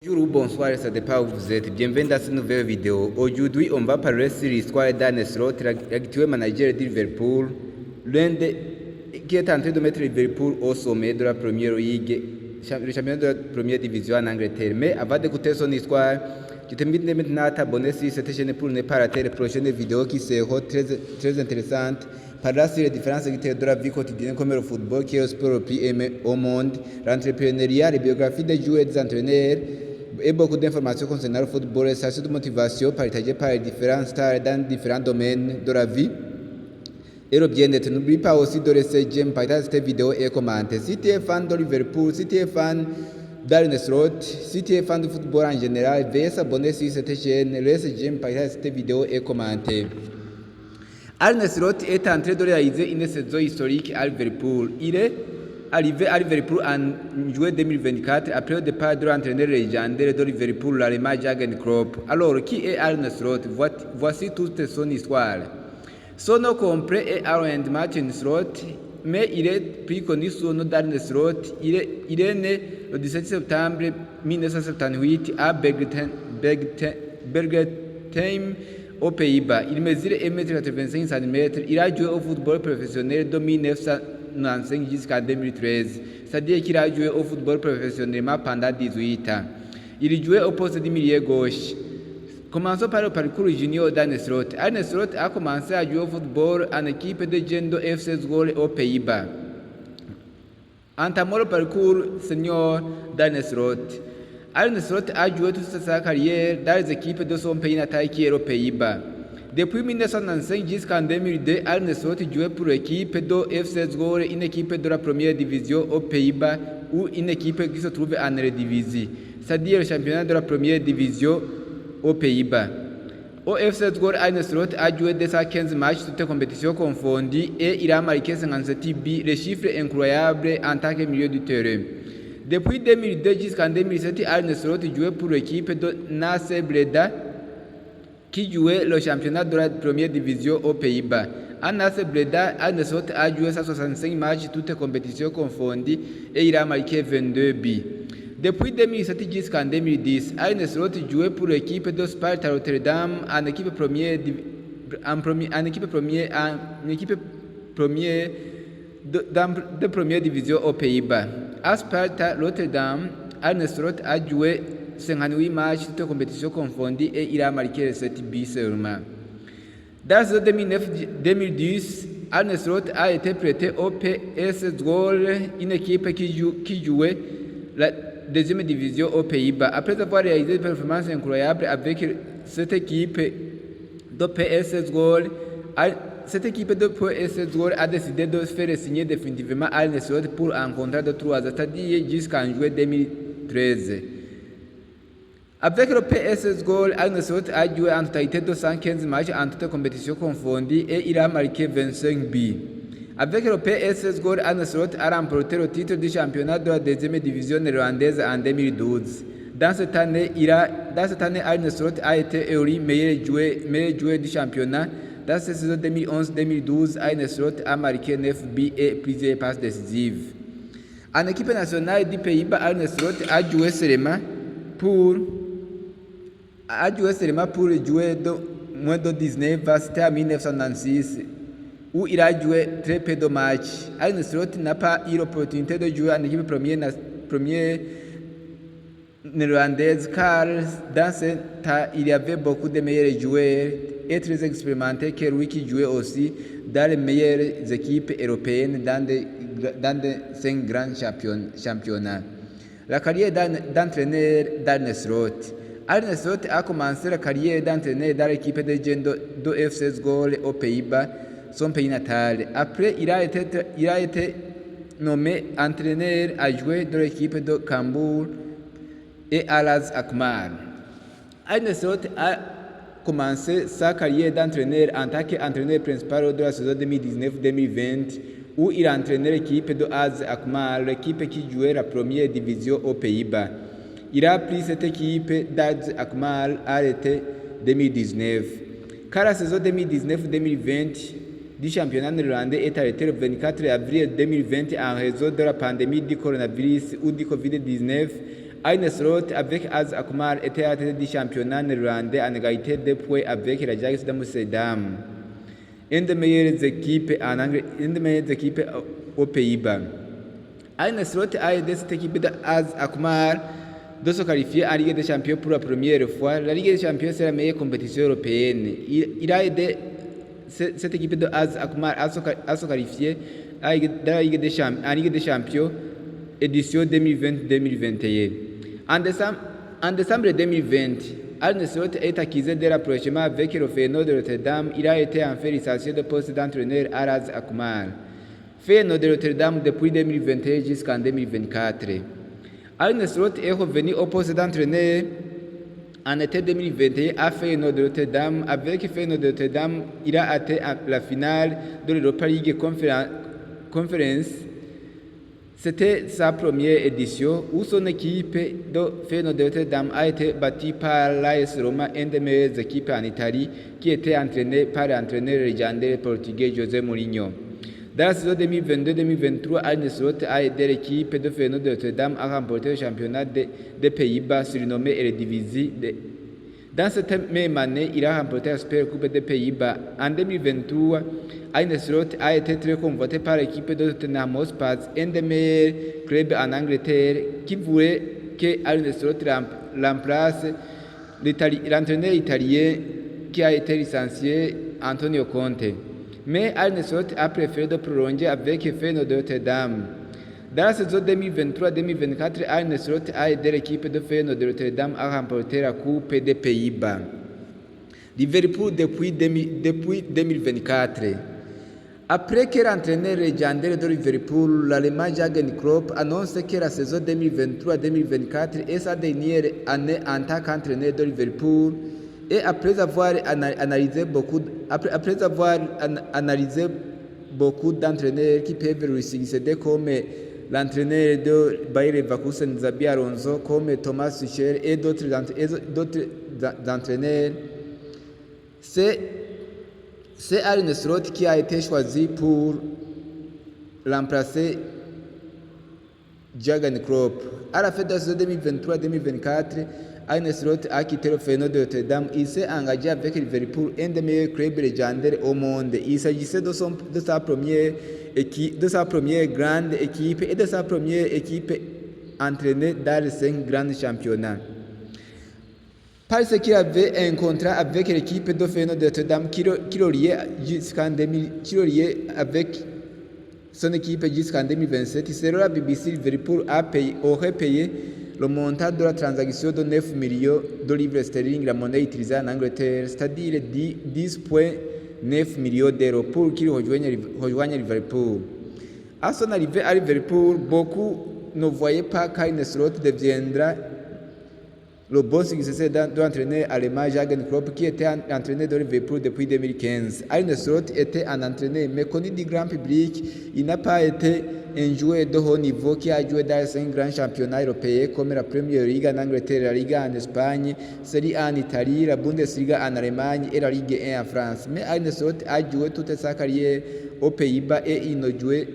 Bonjour ou bonsoir, ça dépend où vous êtes. Bienvenue dans cette nouvelle vidéo. Aujourd'hui, on va parler sur l'histoire d'Arne Slot, l'actuel manager de Liverpool, qui est en train de mettre Liverpool au sommet de la première ligue, le championnat de la première division en Angleterre. Mais avant d'écouter son histoire, je t'invite maintenant à t'abonner sur cette chaîne pour ne pas rater les prochaines vidéos qui seront très intéressantes. Parlera sur les différents secteurs de la vie quotidienne comme le football, qui est le sport le plus aimé au monde, l'entrepreneuriat, les biographies des joueurs et des entraîneurs, et beaucoup d'informations concernant le football, les sessions de motivation partagées par les différents stars dans différents domaines de la vie et le bien-être. N'oublie pas aussi de laisser j'aime, partager cette vidéo et commenter. Si tu es fan de Liverpool, si tu es fan d'Arne Slot, si tu es fan de football en général, veuillez s'abonner sur cette chaîne, laisse j'aime, partager cette vidéo et commenter. Arne Slot est en train de réaliser une saison historique à Liverpool. Il est arrivé à Liverpool en juillet 2024 après le départ de l'entraîneur légendaire de Liverpool, l'allemand Jürgen Klopp. Alors, qui est Arne Slot? Voici toute son histoire. Son nom complet est Arne Martin Slot, mais il est plus connu sous le nom d'Arne Slot. Il est né le 17 septembre 1978 à Bergheim, aux Pays-Bas. Il mesure 1,85 cm. Il a joué au football professionnel de 1995 jusqu'à 2013. C'est-à-dire qu'il a joué au football professionnellement pendant 18 ans. Il jouait au poste de milieu gauche. Commençons par le parcours junior d'Arne Slot. Arne Slot a commencé à jouer au football en équipe de jeunes de FC Zwolle aux Pays-Bas. Entamons le parcours senior d'Arne Slot. Arne Slot a joué toute sa carrière dans les équipes de son pays natal qui est aux Pays-Bas. Depuis 1995 jusqu'en 2002, Arne Slot jouait pour l'équipe de FC Zwolle, une équipe de la première division aux Pays-Bas ou une équipe qui se trouve en Eredivisie, c'est-à-dire le championnat de la première division aux Pays-Bas. Au FC Zwolle, Arne Slot a joué 215 matchs, toutes compétitions confondues, et il a marqué 57 buts, le chiffre incroyable en tant que milieu du terrain. Depuis 2002 jusqu'en 2007, Arne Slot jouait pour l'équipe de Nace Breda, qui jouait le championnat de la première division aux Pays-Bas. À Nace Breda, Arne Slot a joué 165 matchs, toutes compétitions confondues, et il a marqué 22 buts. Depuis 2007 jusqu'en 2010, Arne Slot jouait pour l'équipe de Sparta Rotterdam en équipe première de première division aux Pays-Bas. À Sparta Rotterdam, Arne Slot a joué 58 matchs, toutes compétitions confondues, et il a marqué 7 buts seulement. Dans la saison 2009-2010, Arne Slot a été prêté au PS Zwolle, une équipe qui jouait la deuxième division aux Pays-Bas. Après avoir réalisé des performances incroyables avec cette équipe de PS Zwolle, cette équipe de PS Zwolle a décidé de faire signer définitivement Arne Slot pour un contrat de 3 ans, c'est-à-dire jusqu'en juillet 2013. Avec le PS Zwolle, Arne Slot a joué en totalité de 115 matchs en toutes compétitions confondues et il a marqué 25 buts. Avec le PS Zwolle, Arne Slot a remporté le titre du championnat de la deuxième division néerlandaise en 2012. Dans cette année, Arne Slot a été élu meilleur joueur du championnat. Dans cette saison 2011-2012, Arne Slot a marqué 9 buts et plusieurs passes décisives. En équipe nationale du Pays-Bas, Arne Slot a joué seulement pour jouer de moins de 19 ans, c'était en 1996, où il a joué très peu de matchs. Arne Slot n'a pas eu l'opportunité de jouer en équipe première néerlandaise car dans ce temps, il y avait beaucoup de meilleurs joueurs et très expérimentés que lui qui jouait aussi dans les meilleures équipes européennes dans de 5 grands championnats. La carrière d'entraîneur d'Arne Slot. Arne Slot a commencé la carrière d'entraîneur dans l'équipe de jeunes de FC Zwolle aux Pays-Bas, son pays natal. Après, il a été nommé entraîneur adjoint de l'équipe de Cambuur et Al-Ahly Alkmaar. Arne Slot a commencé sa carrière d'entraîneur en tant qu'entraîneur principal de la saison 2019-2020, où il a entraîné l'équipe de Al-Ahly Alkmaar, l'équipe qui jouait la première division aux Pays-Bas. Il a pris cette équipe d'Al-Ahly Alkmaar à l'été 2019. Car la saison 2019-2020 du championnat néerlandais est arrêtée le 24 avril 2020 en raison de la pandémie du coronavirus ou du Covid-19 Arne Slot avec AZ Alkmaar était à la tête du championnat néerlandais en égalité de points avec l'Ajax d'Amsterdam, une des meilleures équipes aux Pays-Bas. Arne Slot a aidé cette équipe de AZ Alkmaar de se qualifier en Ligue des Champions pour la première fois. La Ligue des Champions, c'est la meilleure compétition européenne. Il a aidé cette équipe de AZ Alkmaar à se qualifier en Ligue des Champions édition 2020-2021. En décembre 2020, Arne Slot est accusé de rapprochement avec le Feyenoord de Rotterdam. Il a été en fait licencié de poste d'entraîneur à AZ Alkmaar. Feyenoord de Rotterdam depuis 2021 jusqu'en 2024. Arne Slot est revenu au poste d'entraîneur en été 2021 à Feyenoord de Rotterdam. Avec Feyenoord de Rotterdam, il a atteint la finale de l'Europa League Conference. C'était sa première édition où son équipe de Feyenoord de Rotterdam a été battue par l'AS Roma, une des meilleures équipes en Italie, qui était entraînée par l'entraîneur légendaire portugais José Mourinho. Dans la saison 2022-2023, Arne Slot a aidé l'équipe de Feyenoord de Rotterdam à remporter le championnat des Pays-Bas surnommé Eredivisie. Dans cette même année, il a remporté la Super Coupe des Pays-Bas. En 2023, Arne Slot a été très convoité par l'équipe de Tottenham Hotspur, un des meilleurs clubs en Angleterre, qui voulait que Arne Slot remplace l'entraîneur italien qui a été licencié, Antonio Conte. Mais Arne Slot a préféré de prolonger avec Feyenoord de Rotterdam. Dans la saison 2023-2024, Arne Slot a aidé l'équipe de Feyenoord de Rotterdam à remporter la Coupe des Pays-Bas. Liverpool depuis 2024. Après que l'entraîneur légendaire de Liverpool, l'Allemand Jürgen Klopp, annonce que la saison 2023-2024 est sa dernière année en tant qu'entraîneur de Liverpool, et après avoir analysé beaucoup d'entraîneurs qui peuvent lui succéder comme l'entraîneur de Bayer Leverkusen, Xabi Alonso, comme Thomas Tuchel et d'autres entraîneurs, c'est Arne Slot qui a été choisi pour remplacer Jürgen Klopp. À la fin de la saison 2023-2024, Arne Slot a quitté le Feyenoord de Rotterdam. Il s'est engagé avec Liverpool, un des meilleurs clubs légendaires au monde. Il s'agissait de sa première grande équipe et de sa première équipe entraînée dans les 5 grands championnats. Parce qu'il avait un contrat avec l'équipe de Feyenoord de Rotterdam qui le liait avec son équipe jusqu'en 2027, selon la BBC, Liverpool aurait payé le montant de la transaction de 9 millions de livres sterling, la monnaie utilisée en Angleterre, c'est-à-dire 10,9 millions d'euros pour qu'il rejoigne Liverpool. À son arrivée à Liverpool, beaucoup ne voyaient pas qu'Arne Slot deviendra le bon successeur de l'entraîneur allemand Jürgen Klopp, qui était entraîneur de Liverpool depuis 2015. Arne Slot était un entraîneur méconnu du grand public. Il n'a pas été un joueur de haut niveau qui a joué dans les 5 grands championnats européens comme la Premier League en Angleterre, la Liga en Espagne, Serie A en Italie, la Bundesliga en Allemagne et la Ligue 1 en France. Mais Arne Slot a joué toute sa carrière aux Pays-Bas et il ne jouait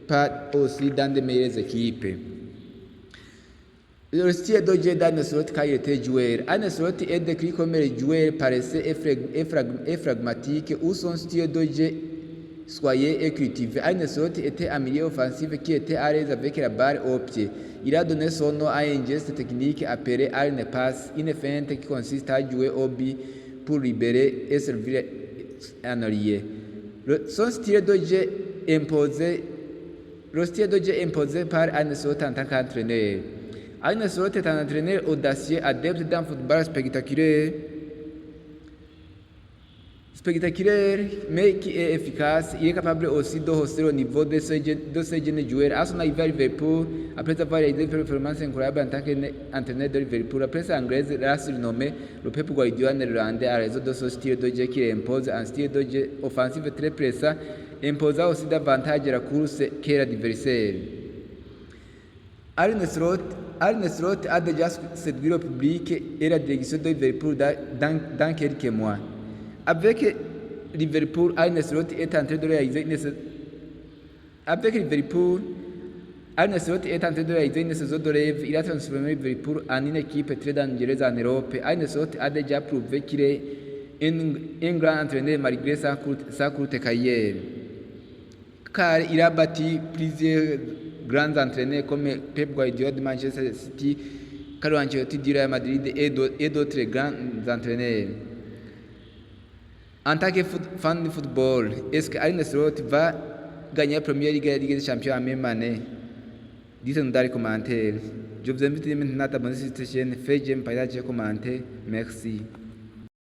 pas aussi dans de meilleures équipes. Le style de jeu d'Arne Slot quand il était joueur. Arne Slot est décrit comme le joueur paresseux et phlegmatique, où son style de jeu soyeux et cultivé. Arne Slot était un milieu offensif qui était à l'aise avec la balle au pied. Il a donné son nom à un geste technique appelé Arne Pass, une feinte qui consiste à jouer au but pour libérer et servir un allié. Le style de jeu imposé par Arne Slot en tant qu'entraîneur. Arne Slot est un entraîneur audacieux, adepte d'un football spectaculaire, mais qui est efficace. Il est capable aussi de hausser le niveau de ces jeunes joueurs. À son arrivée à Liverpool, après avoir réalisé une performance incroyable en tant qu'entraîneur de Liverpool, la presse anglaise l'a surnommé le Pep Guardiola néerlandais à raison de son style de jeu qui impose un style de jeu offensif très pressant, imposant aussi davantage la course que l'adversaire. Arne Slot a déjà séduit le public et la direction de Liverpool dans quelques mois. Avec Liverpool, Arne Slot est en train de réaliser Arne Slot est tenté de réaliser une saison de rêve. Il a transformé Liverpool en une équipe très dangereuse en Europe. Arne Slot a déjà prouvé qu'il est un grand entraîneur malgré sa courte carrière, car il a battu plusieurs grands entraîneurs comme Pep Guardiola de Manchester City, Carlo Ancelotti du Real Madrid et d'autres grands entraîneurs. En tant que fan de football, est-ce que Arne Slot va gagner la première Ligue des Champions en même année? Dites-nous dans les commentaires. Je vous invite maintenant à abonner à cette chaîne, faites j'aime, partagez, commentez. Merci.